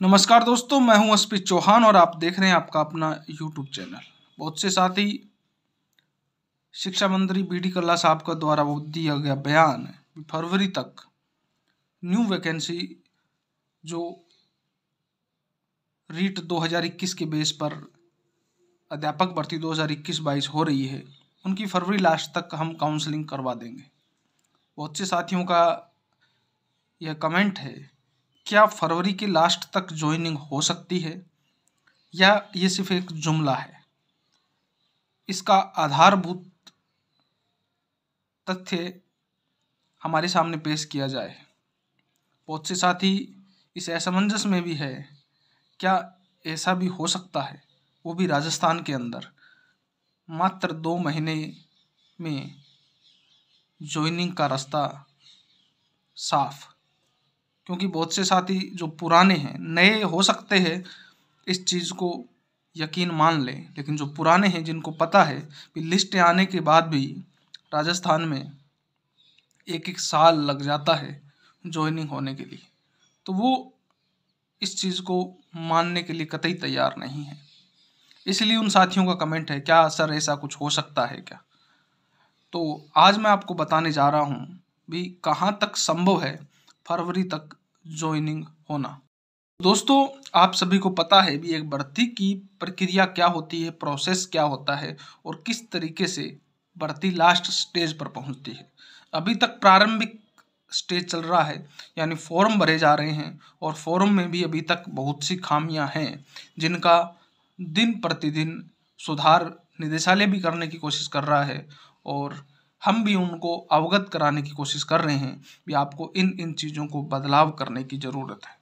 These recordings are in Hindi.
नमस्कार दोस्तों, मैं हूं अस्पित चौहान और आप देख रहे हैं आपका अपना यूट्यूब चैनल। बहुत से साथी शिक्षा मंत्री बी.डी. कल्ला साहब का द्वारा वो दिया गया बयान फरवरी तक न्यू वैकेंसी जो रीट 2021 के बेस पर अध्यापक भर्ती 2021-22 हो रही है, उनकी फरवरी लास्ट तक हम काउंसलिंग करवा देंगे। बहुत से साथियों का यह कमेंट है, क्या फरवरी के लास्ट तक ज्वाइनिंग हो सकती है या ये सिर्फ एक जुमला है? इसका आधारभूत तथ्य हमारे सामने पेश किया जाए। बहुत से साथी इस असमंजस में भी है, क्या ऐसा भी हो सकता है, वो भी राजस्थान के अंदर मात्र 2 महीने में ज्वाइनिंग का रास्ता साफ? क्योंकि बहुत से साथी जो पुराने हैं, नए हो सकते हैं इस चीज़ को यकीन मान लें, लेकिन जो पुराने हैं जिनको पता है कि लिस्ट आने के बाद भी राजस्थान में एक साल लग जाता है ज्वाइनिंग होने के लिए, तो वो इस चीज़ को मानने के लिए कतई तैयार नहीं है। इसलिए उन साथियों का कमेंट है, क्या सर ऐसा कुछ हो सकता है क्या? तो आज मैं आपको बताने जा रहा हूँ भी कहाँ तक संभव है फरवरी तक ज्वाइनिंग होना। दोस्तों, आप सभी को पता है भी एक भर्ती की प्रक्रिया क्या होती है, प्रोसेस क्या होता है और किस तरीके से भर्ती लास्ट स्टेज पर पहुंचती है। अभी तक प्रारंभिक स्टेज चल रहा है, यानी फॉर्म भरे जा रहे हैं और फॉर्म में भी अभी तक बहुत सी खामियां हैं जिनका दिन प्रतिदिन सुधार निदेशालय भी करने की कोशिश कर रहा है और हम भी उनको अवगत कराने की कोशिश कर रहे हैं कि आपको इन चीज़ों को बदलाव करने की ज़रूरत है।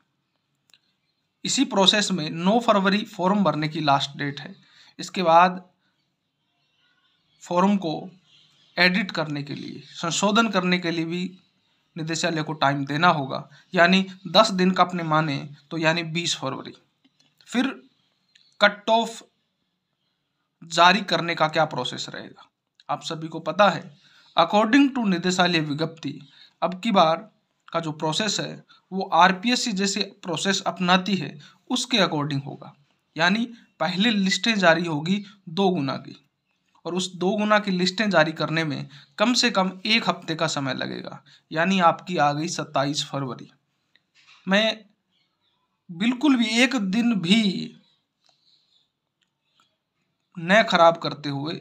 इसी प्रोसेस में 9 फरवरी फॉर्म भरने की लास्ट डेट है। इसके बाद फॉर्म को एडिट करने के लिए, संशोधन करने के लिए भी निदेशालय को टाइम देना होगा, यानी 10 दिन का अपने माने तो यानी 20 फरवरी। फिर कट ऑफ जारी करने का क्या प्रोसेस रहेगा, आप सभी को पता है। अकॉर्डिंग टू निदेशालय विज्ञप्ति, अब की बार का जो प्रोसेस है वो आरपीएससी जैसे प्रोसेस अपनाती है उसके अकॉर्डिंग होगा, यानी पहले लिस्टें जारी होगी 2 गुना की, और उस 2 गुना की लिस्टें जारी करने में कम से कम 1 हफ्ते का समय लगेगा, यानी आपकी आ गई 27 फरवरी। मैं बिल्कुल भी एक दिन भी न खराब करते हुए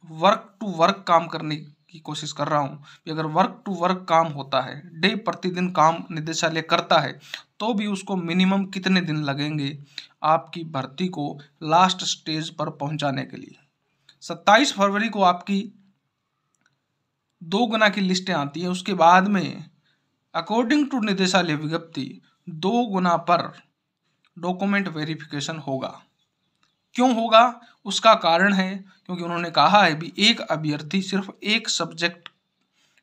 वर्क टू वर्क काम करने की कोशिश कर रहा हूँ कि अगर वर्क टू वर्क काम होता है, डे प्रतिदिन काम निदेशालय करता है, तो भी उसको मिनिमम कितने दिन लगेंगे आपकी भर्ती को लास्ट स्टेज पर पहुंचाने के लिए। 27 फरवरी को आपकी 2 गुना की लिस्टें आती हैं, उसके बाद में अकॉर्डिंग टू निदेशालय विज्ञप्ति 2 गुना पर डॉक्यूमेंट वेरिफिकेशन होगा। क्यों होगा, उसका कारण है क्योंकि उन्होंने कहा है भी एक अभ्यर्थी सिर्फ एक सब्जेक्ट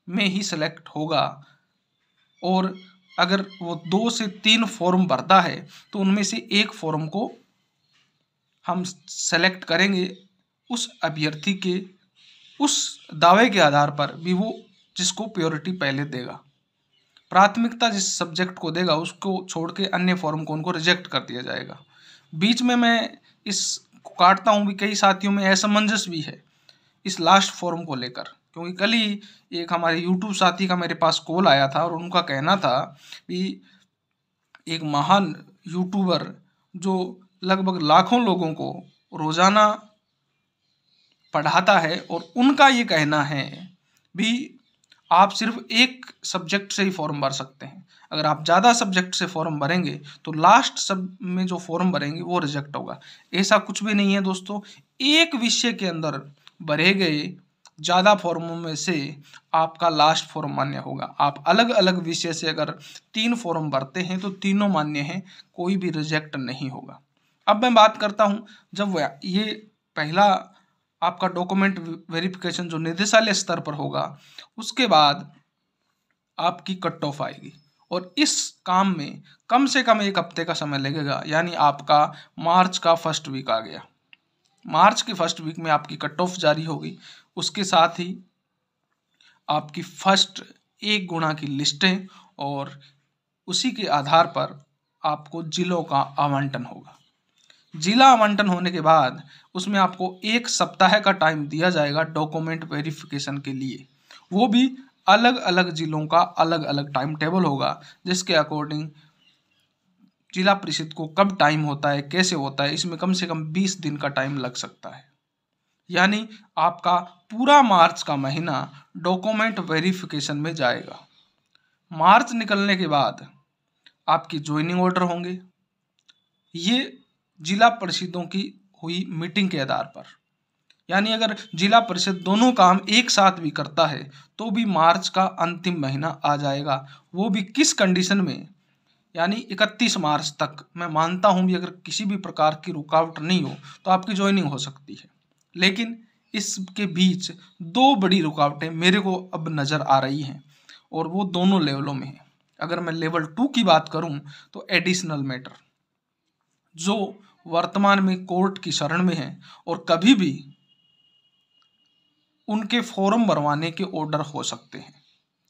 में ही सिलेक्ट होगा, और अगर वो 2 से 3 फॉर्म भरता है तो उनमें से एक फॉर्म को हम सेलेक्ट करेंगे उस अभ्यर्थी के उस दावे के आधार पर भी, वो जिसको प्रायोरिटी पहले देगा, प्राथमिकता जिस सब्जेक्ट को देगा उसको छोड़ के अन्य फॉर्म को उनको रिजेक्ट कर दिया जाएगा। बीच में मैं इस काटता हूँ भी, कई साथियों में असमंजस भी है इस लास्ट फॉर्म को लेकर, क्योंकि कल ही एक हमारे यूट्यूब साथी का मेरे पास कॉल आया था और उनका कहना था कि एक महान यूट्यूबर जो लगभग लाखों लोगों को रोजाना पढ़ाता है, और उनका ये कहना है भी आप सिर्फ एक सब्जेक्ट से ही फॉर्म भर सकते हैं, अगर आप ज़्यादा सब्जेक्ट से फॉर्म भरेंगे तो लास्ट सब में जो फॉर्म भरेंगे वो रिजेक्ट होगा। ऐसा कुछ भी नहीं है दोस्तों, एक विषय के अंदर भरे गए ज़्यादा फॉर्मों में से आपका लास्ट फॉर्म मान्य होगा। आप अलग अलग विषय से अगर 3 फॉर्म भरते हैं तो तीनों मान्य हैं, कोई भी रिजेक्ट नहीं होगा। अब मैं बात करता हूँ, जब ये पहला आपका डॉक्यूमेंट वेरिफिकेशन जो निदेशालय स्तर पर होगा, उसके बाद आपकी कट ऑफ आएगी और इस काम में कम से कम 1 हफ्ते का समय लगेगा, यानी आपका मार्च का फर्स्ट वीक आ गया। मार्च के फर्स्ट वीक में आपकी कट ऑफ जारी होगी, उसके साथ ही आपकी फर्स्ट 1 गुना की लिस्टें, और उसी के आधार पर आपको जिलों का आवंटन होगा। जिला आवंटन होने के बाद उसमें आपको 1 सप्ताह का टाइम दिया जाएगा डॉक्यूमेंट वेरिफिकेशन के लिए। वो भी अलग अलग जिलों का अलग अलग टाइम टेबल होगा, जिसके अकॉर्डिंग जिला परिषद को कब टाइम होता है, कैसे होता है, इसमें कम से कम 20 दिन का टाइम लग सकता है। यानी आपका पूरा मार्च का महीना डॉक्यूमेंट वेरिफिकेशन में जाएगा। मार्च निकलने के बाद आपकी ज्वाइनिंग ऑर्डर होंगे। ये जिला परिषदों की हुई मीटिंग के आधार पर, यानी अगर जिला परिषद दोनों काम एक साथ भी करता है तो भी मार्च का अंतिम महीना आ जाएगा। वो भी किस कंडीशन में, यानी 31 मार्च तक। मैं मानता हूँ भी अगर किसी भी प्रकार की रुकावट नहीं हो तो आपकी ज्वाइनिंग हो सकती है, लेकिन इसके बीच 2 बड़ी रुकावटें मेरे को अब नज़र आ रही हैं और वो दोनों लेवलों में है। अगर मैं लेवल 2 की बात करूँ तो एडिशनल मैटर, जो वर्तमान में कोर्ट की शरण में है और कभी भी उनके फॉर्म भरवाने के ऑर्डर हो सकते हैं।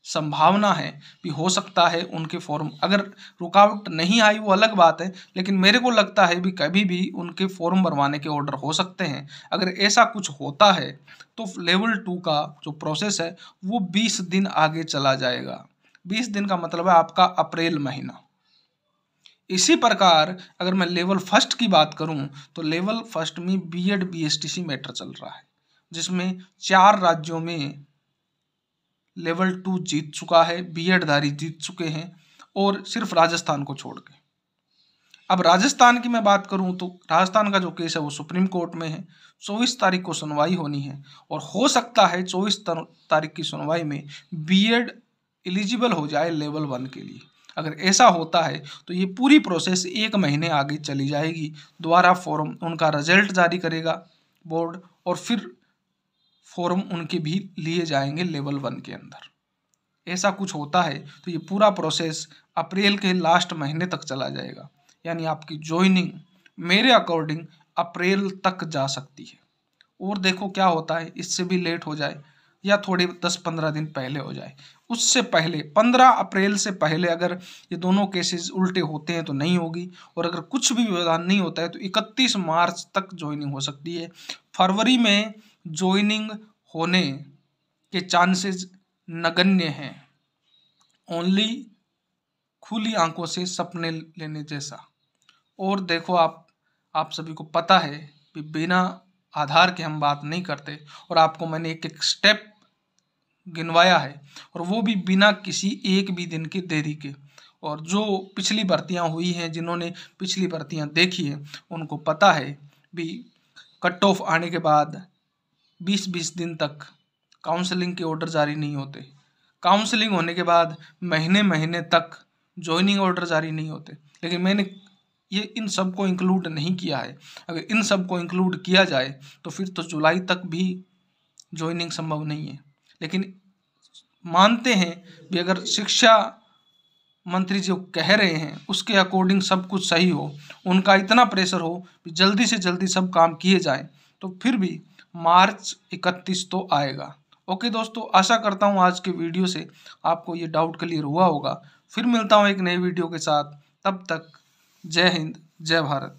संभावना है भी हो सकता है उनके फॉर्म, अगर रुकावट नहीं आई वो अलग बात है, लेकिन मेरे को लगता है भी कभी भी उनके फॉर्म भरवाने के ऑर्डर हो सकते हैं। अगर ऐसा कुछ होता है तो लेवल 2 का जो प्रोसेस है वो 20 दिन आगे चला जाएगा। 20 दिन का मतलब है आपका अप्रैल महीना। इसी प्रकार अगर मैं लेवल 1 की बात करूं तो लेवल 1 में बीएड बीएसटीसी मैटर चल रहा है, जिसमें 4 राज्यों में लेवल 2 जीत चुका है, बीएडधारी जीत चुके हैं, और सिर्फ राजस्थान को छोड़ के। अब राजस्थान की मैं बात करूं तो राजस्थान का जो केस है वो सुप्रीम कोर्ट में है। 24 तारीख को सुनवाई होनी है और हो सकता है 24 तारीख की सुनवाई में बीएड एलिजिबल हो जाए लेवल 1 के लिए। अगर ऐसा होता है तो ये पूरी प्रोसेस 1 महीने आगे चली जाएगी। दोबारा फॉर्म उनका रिजल्ट जारी करेगा बोर्ड और फिर फॉर्म उनके भी लिए जाएंगे लेवल 1 के अंदर। ऐसा कुछ होता है तो ये पूरा प्रोसेस अप्रैल के लास्ट महीने तक चला जाएगा, यानी आपकी ज्वाइनिंग मेरे अकॉर्डिंग अप्रैल तक जा सकती है। और देखो क्या होता है, इससे भी लेट हो जाए या थोड़े 10-15 दिन पहले हो जाए। उससे पहले 15 अप्रैल से पहले अगर ये दोनों केसेस उल्टे होते हैं तो नहीं होगी, और अगर कुछ भी व्यवधान नहीं होता है तो 31 मार्च तक ज्वाइनिंग हो सकती है। फरवरी में ज्वाइनिंग होने के चांसेस नगण्य हैं। ओनली खुली आंखों से सपने लेने जैसा। और देखो आप सभी को पता है कि बिना आधार के हम बात नहीं करते, और आपको मैंने एक एक स्टेप गिनवाया है, और वो भी बिना किसी एक भी दिन की देरी के। और जो पिछली भर्तियां हुई हैं, जिन्होंने पिछली भर्तियां देखी हैं, उनको पता है भी कट ऑफ आने के बाद 20-20 दिन तक काउंसलिंग के ऑर्डर जारी नहीं होते। काउंसलिंग होने के बाद महीने महीने तक ज्वाइनिंग ऑर्डर जारी नहीं होते। लेकिन मैंने ये इन सब को इंक्लूड नहीं किया है। अगर इन सब को इंक्लूड किया जाए तो फिर तो जुलाई तक भी ज्वाइनिंग संभव नहीं है। लेकिन मानते हैं भी अगर शिक्षा मंत्री जो कह रहे हैं उसके अकॉर्डिंग सब कुछ सही हो, उनका इतना प्रेशर हो कि जल्दी से जल्दी सब काम किए जाएं, तो फिर भी मार्च 31 तो आएगा। ओके दोस्तों, आशा करता हूँ आज के वीडियो से आपको ये डाउट क्लियर हुआ होगा। फिर मिलता हूँ एक नए वीडियो के साथ, तब तक जय हिंद जय भारत।